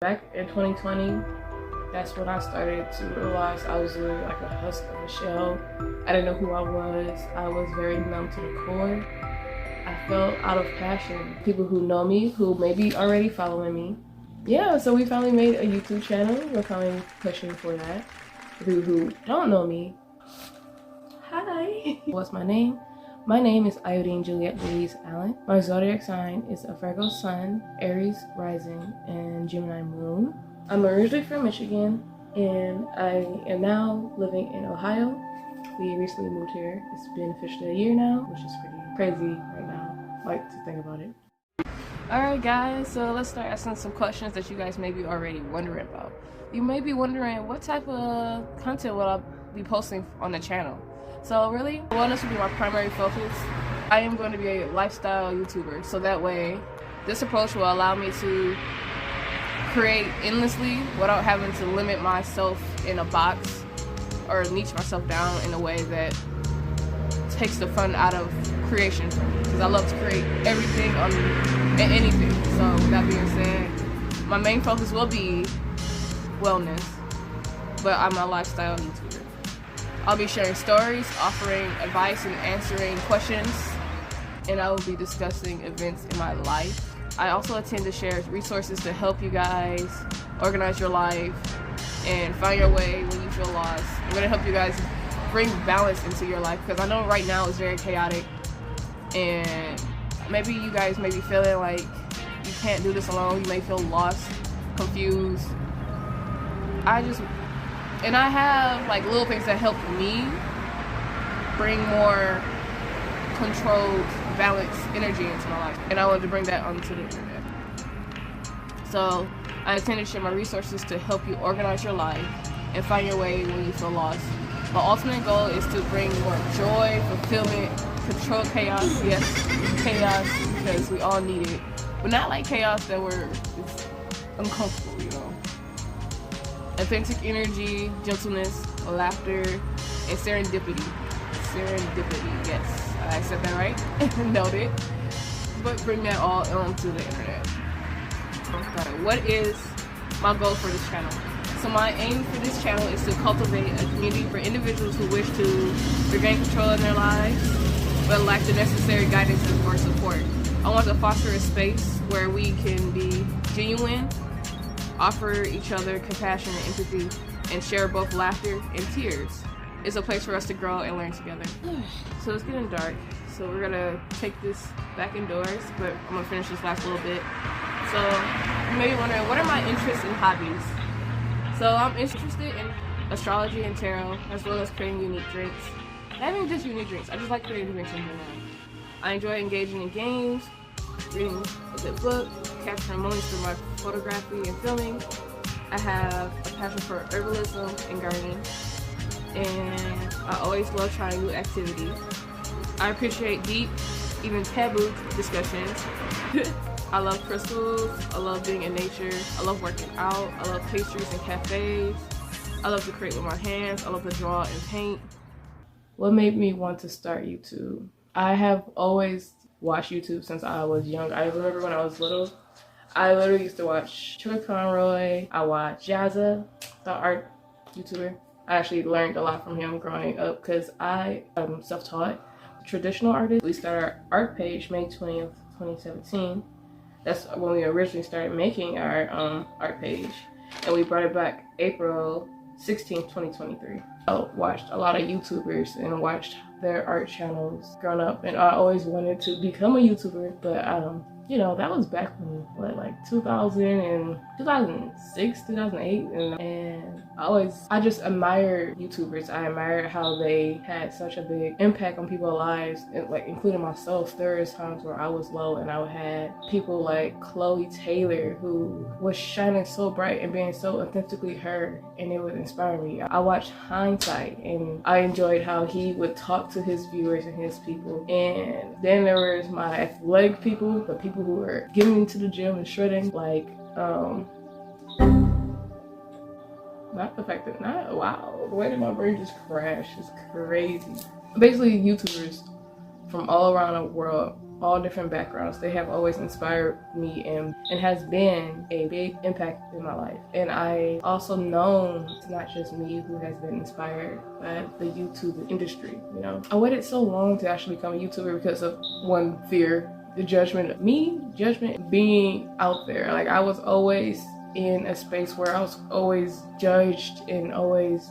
Back in 2020, that's when I started to realize I was really like a husk of a shell. I didn't know who I was. I was very numb to the core. I felt out of passion. People who know me, who maybe already following me. Yeah, so we finally made a YouTube channel. We're finally pushing for that. For people who don't know me, hi. What's my name? My name is Iodean Julliette Louise Allen. My zodiac sign is a Virgo sun, Aries rising, and Gemini moon. I'm originally from Michigan, and I am now living in Ohio. We recently moved here. It's been officially a year now, which is pretty crazy right now, like to think about it. Alright guys, so let's start asking some questions that you guys may be already wondering about. You may be wondering what type of content will I be posting on the channel. So really, wellness will be my primary focus. I am going to be a lifestyle YouTuber, so that way this approach will allow me to create endlessly without having to limit myself in a box or niche myself down in a way that takes the fun out of creation for me, because I love to create everything and anything. So with that being said, my main focus will be wellness, but I'm a lifestyle YouTuber. I'll be sharing stories, offering advice, and answering questions, and I will be discussing events in my life. I also intend to share resources to help you guys organize your life and find your way when you feel lost. I'm going to help you guys bring balance into your life, because I know right now it's very chaotic, and maybe you guys may be feeling like you can't do this alone. You may feel lost, confused. And I have like little things that help me bring more controlled, balanced energy into my life, and I wanted to bring that onto the internet. So I intend to share my resources to help you organize your life and find your way when you feel lost. My ultimate goal is to bring more joy, fulfillment, control chaos. Yes, chaos, because we all need it, but not like chaos that it's uncomfortable, you know. Authentic energy, gentleness, laughter, and serendipity. Serendipity, yes, I said that right. Noted. But bring that all onto the internet. Okay, what is my goal for this channel? So my aim for this channel is to cultivate a community for individuals who wish to regain control in their lives, but lack the necessary guidance or support. I want to foster a space where we can be genuine, offer each other compassion and empathy, and share both laughter and tears. It's a place for us to grow and learn together. So it's getting dark, so we're gonna take this back indoors, but I'm gonna finish this last little bit. So you may be wondering, what are my interests and hobbies? So I'm interested in astrology and tarot, as well as creating unique drinks. Not even just unique drinks, I just like creating drinks in general. I enjoy engaging in games, reading a good book, capturing moments through my photography and filming. I have a passion for herbalism and gardening, and I always love trying new activities. I appreciate deep, even taboo discussions. I love crystals, I love being in nature, I love working out, I love pastries and cafes, I love to create with my hands, I love to draw and paint. What made me want to start YouTube? I have always watched YouTube since I was young. I remember when I was little, I literally used to watch Sugar Conroy. I watched Jazza, the art YouTuber. I actually learned a lot from him growing up, because I am self-taught traditional artist. We started our art page May 20th, 2017. That's when we originally started making our art page, and we brought it back April 16th, 2023. I watched a lot of YouTubers and watched their art channels growing up, and I always wanted to become a YouTuber, but you know, that was back when, what, like 2006, 2008, and I just admired YouTubers. I admired how they had such a big impact on people's lives, and like including myself. There was times where I was low, and I had people like Chloe Taylor, who was shining so bright and being so authentically her, and it would inspire me. I watched Hindsight, and I enjoyed how he would talk to his viewers and his people. And then there was my athletic people, the people who were getting into the gym and shredding, like not the fact that wow, the way that my brain just crashed is crazy. Basically YouTubers from all around the world all different backgrounds. They have always inspired me and has been a big impact in my life. And I also know it's not just me who has been inspired by the YouTube industry, you know. I waited so long to actually become a YouTuber because of one fear, the judgment being out there. Like, I was always in a space where I was always judged and always,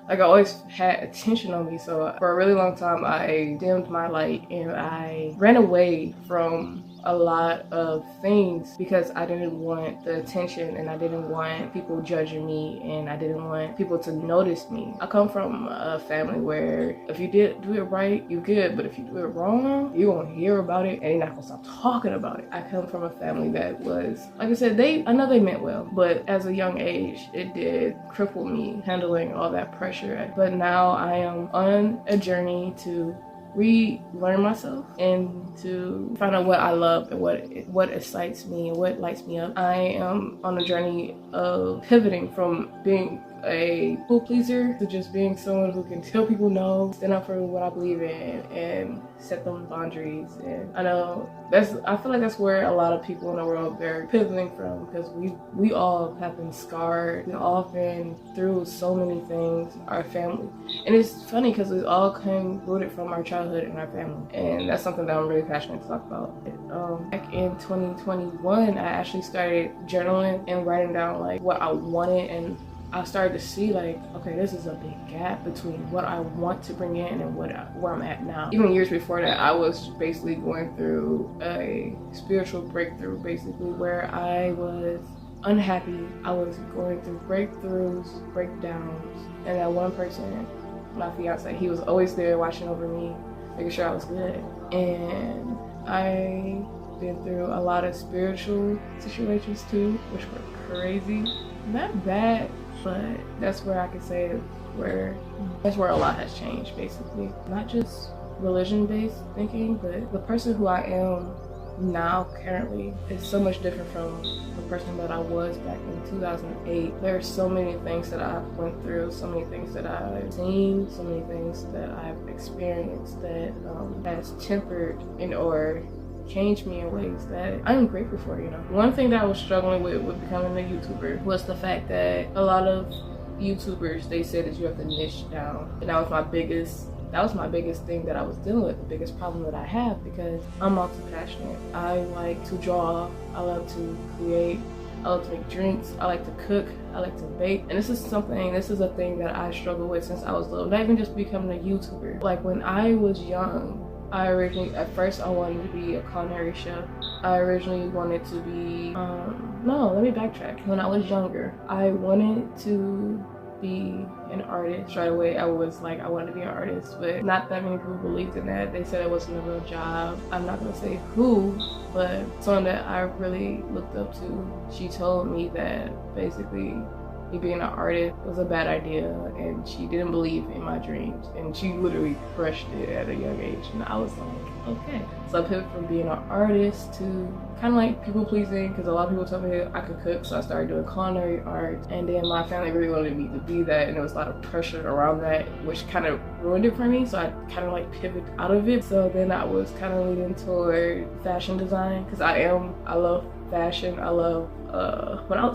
like, I always had attention on me. So for a really long time, I dimmed my light and I ran away from a lot of things because I didn't want the attention and I didn't want people judging me and I didn't want people to notice me. I come from a family where if you did do it right, you good, but if you do it wrong, you're gonna hear about it and you're not gonna stop talking about it. I come from a family that was, like I said, I know they meant well, but as a young age, it did cripple me handling all that pressure. But now I am on a journey to relearn myself and to find out what I love and what excites me and what lights me up. I am on a journey of pivoting from being a people pleaser to just being someone who can tell people no, stand up for what I believe in, and set them boundaries. And I know I feel like that's where a lot of people in the world are pivoting from, because we all have been scarred. We've all been through so many things, our family. And it's funny because it all came rooted from our childhood and our family. And that's something that I'm really passionate to talk about. Back in 2021, I actually started journaling and writing down like what I wanted, and I started to see like, okay, this is a big gap between what I want to bring in and where I'm at now. Even years before that, I was basically going through a spiritual breakthrough, basically, where I was unhappy. I was going through breakdowns, and that one person, my fiance, he was always there watching over me, making sure I was good. And I been through a lot of spiritual situations too, which were crazy. Not bad, but that's where I could say that's where a lot has changed, basically. Not just religion-based thinking, but the person who I am now currently is so much different from the person that I was back in 2008. There are so many things that I've went through, so many things that I've seen, so many things that I've experienced that has tempered or changed me in ways that I am grateful for, you know. One thing that I was struggling with becoming a YouTuber was the fact that a lot of YouTubers, they said that you have to niche down. And that was my biggest thing that I was dealing with, the biggest problem that I have, because I'm multi-passionate. I like to draw, I love to create, I love to make drinks, I like to cook, I like to bake. And this is a thing that I struggle with since I was little. Not even just becoming a YouTuber. Like when I was young, at first I wanted to be a culinary chef. I originally wanted to be, let me backtrack. When I was younger, I wanted to be an artist. Right away, I was like, I wanted to be an artist, but not that many people believed in that. They said it wasn't a real job. I'm not gonna say who, but someone that I really looked up to, she told me that basically me being an artist was a bad idea, and she didn't believe in my dreams, and she literally crushed it at a young age. And I was like, okay. So I pivoted from being an artist to kind of like people pleasing, because a lot of people told me I could cook, so I started doing culinary art. And then my family really wanted me to be that, and there was a lot of pressure around that, which kind of ruined it for me. So I kind of like pivoted out of it. So then I was kind of leaning toward fashion design, because I love fashion. I love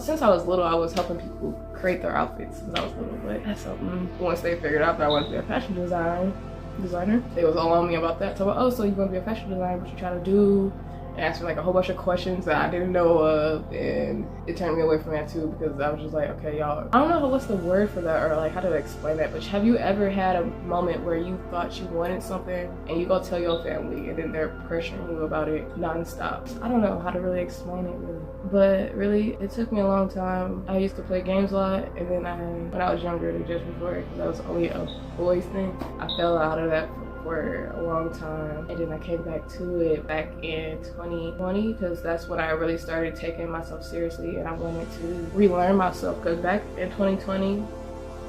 since I was little, I was helping people create their outfits since I was little. But that's something, once they figured out that I wanted to be a fashion designer, they was all on me about that. So, so you want to be a fashion designer, what you trying to do? And asked me like a whole bunch of questions that I didn't know of, and it turned me away from that too, because I was just like, okay, y'all, I don't know what's the word for that, or like how to explain that, but have you ever had a moment where you thought you wanted something and you go tell your family and then they're pressuring you about it nonstop? I don't know how to really explain it really, but really it took me a long time. I used to play games a lot, and then when I was younger, just before, because that was only a boys thing, I fell out of that for a long time, and then I came back to it back in 2020, because that's when I really started taking myself seriously, and I wanted to relearn myself, because back in 2020,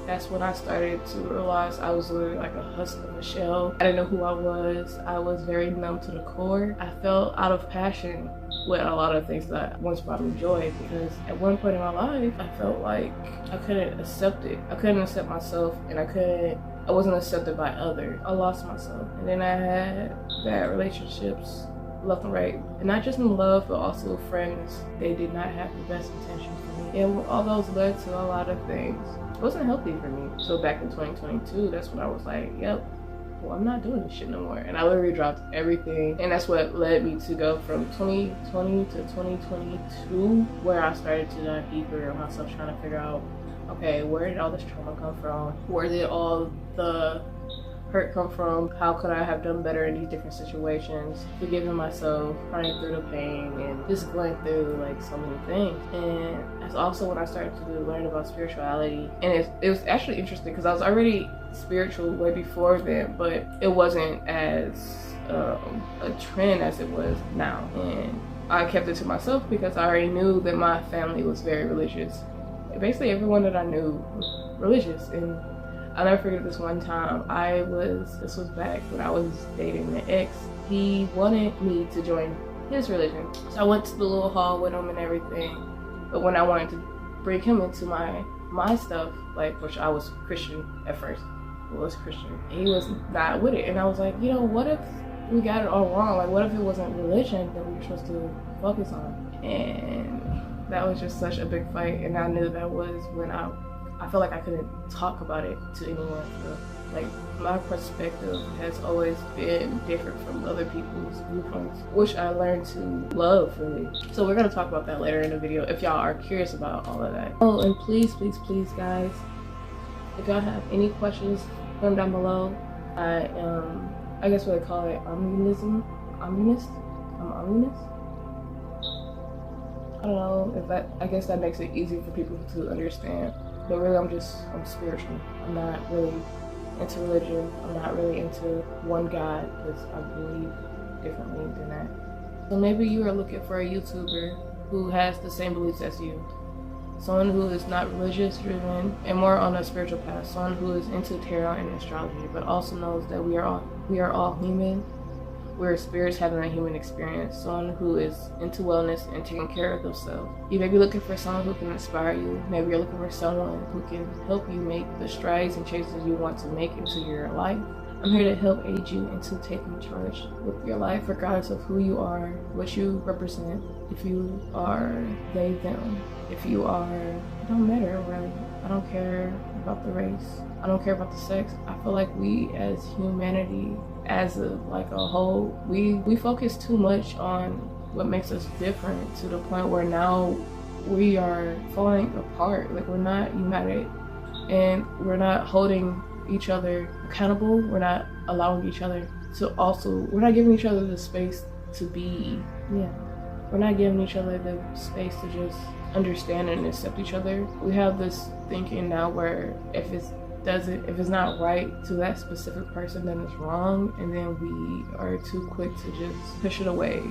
that's when I started to realize I was literally like a husk of a shell. I didn't know who I was. I was very numb to the core. I felt out of passion with a lot of things that once brought me joy, because at one point in my life, I felt like I couldn't accept it. I couldn't accept myself, and I wasn't accepted by others. I lost myself. And then I had bad relationships left and right. And not just in love, but also friends. They did not have the best intentions for me. And all those led to a lot of things. It wasn't healthy for me. So back in 2022, that's when I was like, yep, well, I'm not doing this shit no more. And I literally dropped everything. And that's what led me to go from 2020 to 2022, where I started to dive deeper in myself, trying to figure out, okay, where did all this trauma come from? Where did all the hurt come from? How could I have done better in these different situations? Forgiving myself, crying through the pain, and just going through like so many things. And that's also when I started to learn about spirituality. And it was actually interesting because I was already spiritual way before then, but it wasn't as a trend as it was now. And I kept it to myself because I already knew that my family was very religious. Basically everyone that I knew was religious. And I'll never forget this one time. This was back when I was dating an ex. He wanted me to join his religion. So I went to the little hall with him and everything. But when I wanted to bring him into my stuff, like, which I was Christian at first, he was not with it. And I was like, you know, what if we got it all wrong? Like, what if it wasn't religion that we were supposed to focus on? And that was just such a big fight. And I knew that was when I felt like I couldn't talk about it to anyone. So, like, my perspective has always been different from other people's viewpoints, which I learned to love, really. So we're gonna talk about that later in the video if y'all are curious about all of that. Oh, and please, please, please, guys, if y'all have any questions, put them down below. I guess what they call it, omnism. I'm omnist. I don't know if that, I guess that makes it easy for people to understand. But really, I'm spiritual. I'm not really into religion. I'm not really into one God, because I believe differently than that. So maybe you are looking for a YouTuber who has the same beliefs as you. Someone who is not religious driven and more on a spiritual path. Someone who is into tarot and astrology, but also knows that we are all human. We're spirits having a human experience. Someone who is into wellness and taking care of themselves. You may be looking for someone who can inspire you. Maybe you're looking for someone who can help you make the strides and changes you want to make into your life. I'm here to help aid you into taking charge with your life, regardless of who you are, what you represent. If you are they, them. If you are, it don't matter really. I don't care about the race. I don't care about the sex. I feel like we as humanity, as a whole, we focus too much on what makes us different to the point where now we are falling apart. Like, we're not united and we're not holding each other accountable. We're not allowing each other to we're not giving each other the space to be, we're not giving each other the space to just understand and accept each other. We have this thinking now where if it's not right to that specific person, then it's wrong, and then we are too quick to just push it away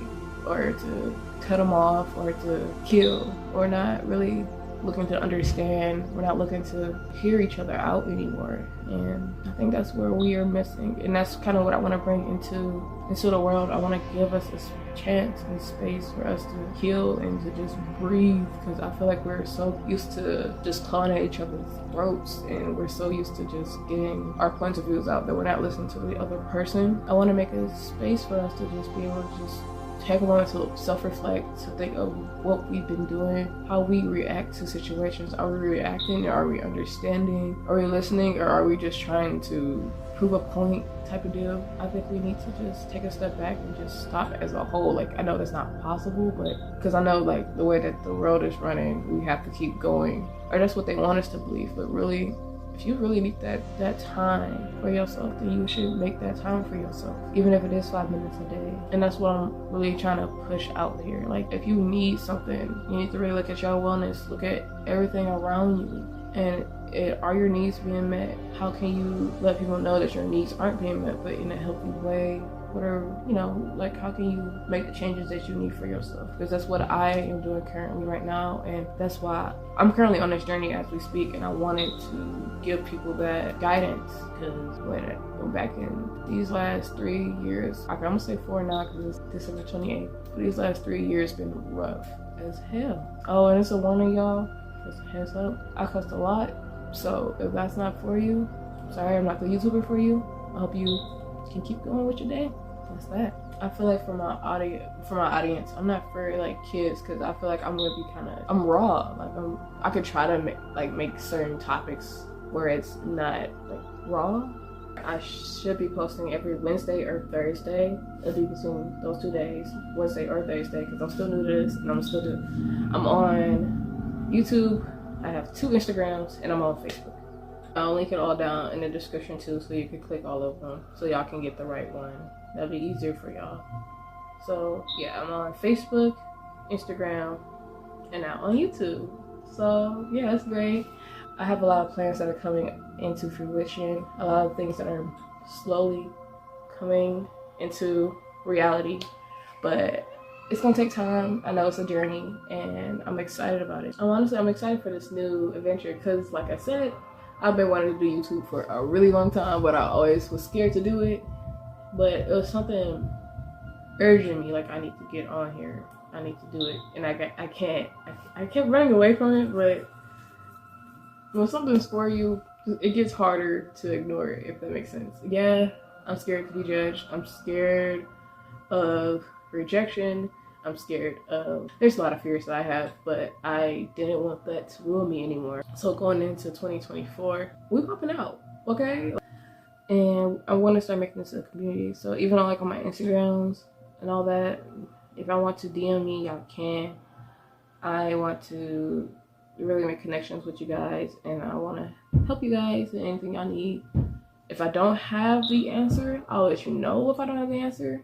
or to cut them off or to kill. We're not really looking to understand. We're not looking to hear each other out anymore. And I think that's where we are missing. And that's kind of what I want to bring into the world. I want to give us a chance and space for us to heal and to just breathe, because I feel like we're so used to just clawing at each other's throats, and we're so used to just getting our points of views out that we're not listening to the other person. I want to make a space for us to just be able to just take a moment to self-reflect, to think of what we've been doing, how we react to situations. Are we reacting? Are we understanding? Are we listening? Or are we just trying to prove a point type of deal? I think we need to just take a step back and just stop as a whole. Like, I know that's not possible, but because I know like the way that the world is running, we have to keep going, or that's what they want us to believe. But really, if you really need that time for yourself, then you should make that time for yourself, even if it is 5 minutes a day. And that's what I'm really trying to push out here. Like, if you need something, you need to really look at your wellness, look at everything around you, and are your needs being met? How can you let people know that your needs aren't being met, but in a healthy way? What are, like, how can you make the changes that you need for yourself? Because that's what I am doing currently right now, and that's why I'm currently on this journey as we speak. And I wanted to give people that guidance, because when back in these last 3 years, I'm gonna say 4 now because it's December 28th, but these last 3 years been rough as hell. Oh, and it's a warning, y'all, just a heads up, I cussed a lot. So if that's not for you, sorry, I'm not the YouTuber for you. I hope you can keep going with your day. That's that. I feel like for my audience, I'm not for like kids, because I feel like I'm gonna be I'm raw. Like I could try to make certain topics where it's not like raw. I should be posting every Wednesday or Thursday. It'll be between those 2 days, Wednesday or Thursday, because I'm still new to this, and I'm on YouTube. I have 2 Instagrams, and I'm on Facebook. I'll link it all down in the description too, so you can click all of them, so y'all can get the right one. That'll be easier for y'all. So yeah, I'm on Facebook, Instagram, and now on YouTube. So yeah, it's great. I have a lot of plans that are coming into fruition, a lot of things that are slowly coming into reality, but it's gonna take time. I know it's a journey, and I'm excited about it. I'm excited for this new adventure, because like I said, I've been wanting to do YouTube for a really long time, but I always was scared to do it. But it was something urging me, like I need to get on here, I need to do it, and I kept running away from it. But when something's for you, it gets harder to ignore it, if that makes sense. Yeah, I'm scared to be judged. I'm scared of rejection. I'm scared of, there's a lot of fears that I have, but I didn't want that to rule me anymore. So going into 2024, we popping out, okay? And I want to start making this a community. So even on like on my Instagrams and all that, if I want to DM me, y'all can. I want to really make connections with you guys, and I want to help you guys in anything y'all need. If I don't have the answer, I'll let you know if I don't have the answer,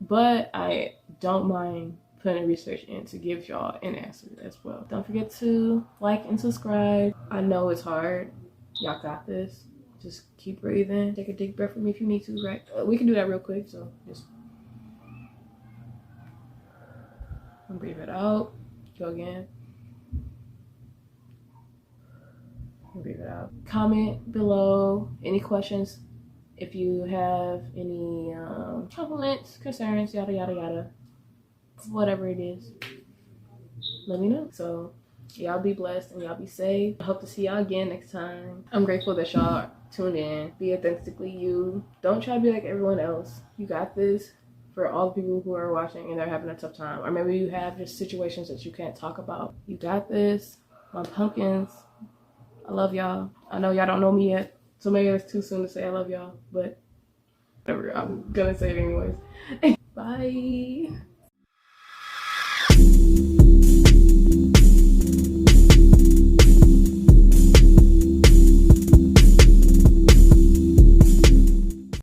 but I don't mind putting research in to give y'all an answer as well. Don't forget to like and subscribe. I know it's hard. Y'all got this. Just keep breathing. Take a deep breath with me if you need to, right? We can do that real quick, so just breathe it out. Go again. Breathe it out. Comment below any questions. If you have any compliments, concerns, yada yada yada, whatever it is, let me know. So y'all be blessed and y'all be safe. I hope to see y'all again next time. I'm grateful that y'all tuned in. Be authentically you. Don't try to be like everyone else. You got this. For all the people who are watching and they're having a tough time, or maybe you have just situations that you can't talk about, you got this. My pumpkins, I love y'all. I know y'all don't know me yet, so maybe it's too soon to say I love y'all, but whatever, I'm gonna say it anyways. Bye.